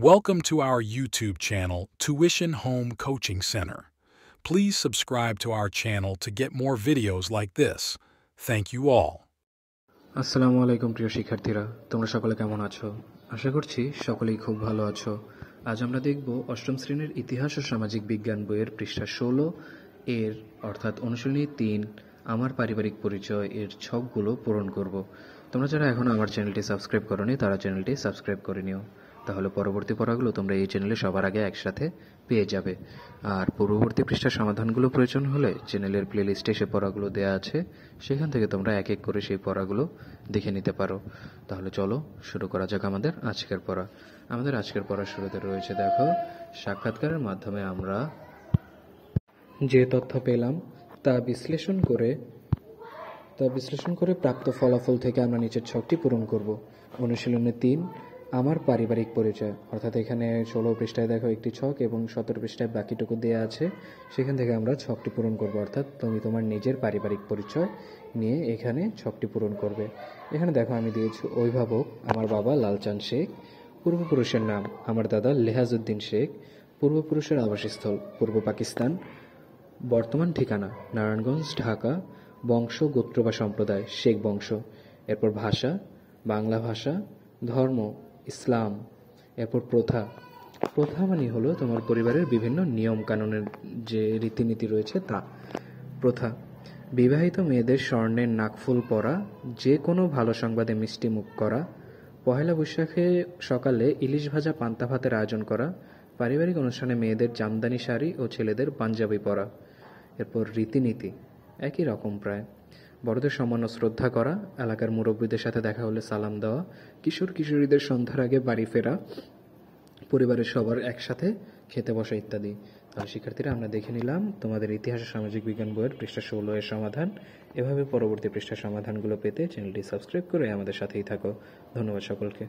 Welcome to our YouTube channel, Tuition Home Coaching Center. Please subscribe to our channel to get more videos like this. Thank you all. আসসালামু আলাইকুম প্রিয় শিক্ষার্থীরা, তোমরা সকলে কেমন আছো? আশা করছি সকলেই খুব ভালো আছো। আজ আমরা দেখব অষ্টম শ্রেণীর ইতিহাস ও সামাজিক বিজ্ঞান বইয়ের পৃষ্ঠা 16 এর অর্থাৎ অনুশীলনী 3 আমার পারিবারিক পরিচয় এর ছকগুলো পূরণ করব। তোমরা যারা এখনো আমার চ্যানেলটি সাবস্ক্রাইব করোনি তারা চ্যানেলটি সাবস্ক্রাইব করে নিও, তাহলে পরবর্তী পড়াগুলো তোমরা এই চ্যানেলে সবার আগে একসাথে পেয়ে যাবে। আর পূর্ববর্তী পৃষ্ঠার সমাধানগুলো প্রয়োজন হলে চ্যানেলের প্লেলিস্টে সে পড়াগুলো দেওয়া আছে, সেখান থেকে তোমরা এক এক করে সেই পড়াগুলো দেখে নিতে পারো। তাহলে চলো শুরু করা যাক আমাদের আজকের পড়া। আমাদের আজকের পড়ার শুরুতে রয়েছে দেখো, সাক্ষাৎকারের মাধ্যমে আমরা যে তথ্য পেলাম তা বিশ্লেষণ করে প্রাপ্ত ফলাফল থেকে আমরা নিচের ছকটি পূরণ করব। অনুশীলনে 3 আমার পারিবারিক পরিচয়, অর্থাৎ এখানে 16 পৃষ্ঠায় দেখো একটি ছক এবং 17 পৃষ্ঠায় বাকিটুকু দেওয়া আছে, সেখান থেকে আমরা ছকটি পূরণ করব। অর্থাৎ তুমি তোমার নিজের পারিবারিক পরিচয় নিয়ে এখানে ছকটি পূরণ করবে। এখানে দেখো আমি দিয়েছি অভিভাবক আমার বাবা লালচাঁদ শেখ, পূর্বপুরুষের নাম আমার দাদা লেহাজউদ্দিন শেখ, পূর্বপুরুষের আবাসস্থল পূর্ব পাকিস্তান, বর্তমান ঠিকানা নারায়ণগঞ্জ ঢাকা, বংশ গোত্র বা সম্প্রদায় শেখ বংশ, এরপর ভাষা বাংলা ভাষা, ধর্ম ইসলাম, এরপর প্রথা মানে হলো তোমার পরিবারের বিভিন্ন নিয়ম কানুনের যে রীতিনীতি রয়েছে তা প্রথা। বিবাহিত মেয়েদের স্বর্ণের নাকফুল পরা, যে কোনো ভালো সংবাদে মিষ্টি মুখ করা, পহেলা বৈশাখে সকালে ইলিশ ভাজা পান্তা ভাতের আয়োজন করা, পারিবারিক অনুষ্ঠানে মেয়েদের জামদানি শাড়ি ও ছেলেদের পাঞ্জাবি পরা। এরপর রীতিনীতি একই রকম প্রায়। বড়দের সম্মান ও শ্রদ্ধা করা, এলাকার মুরব্বীদের সাথে দেখা হলে সালাম দেওয়া, কিশোর কিশোরীদের সন্ধ্যার আগে বাড়ি ফেরা, পরিবারের সবার একসাথে খেতে বসা ইত্যাদি। তাহলে শিক্ষার্থীরা আমরা দেখে নিলাম তোমাদের ইতিহাস ও সামাজিক বিজ্ঞান বইয়ের পৃষ্ঠা 16 এর সমাধান। এভাবে পরবর্তী পৃষ্ঠার সমাধানগুলো পেতে চ্যানেলটি সাবস্ক্রাইব করে আমাদের সাথেই থাকো। ধন্যবাদ সকলকে।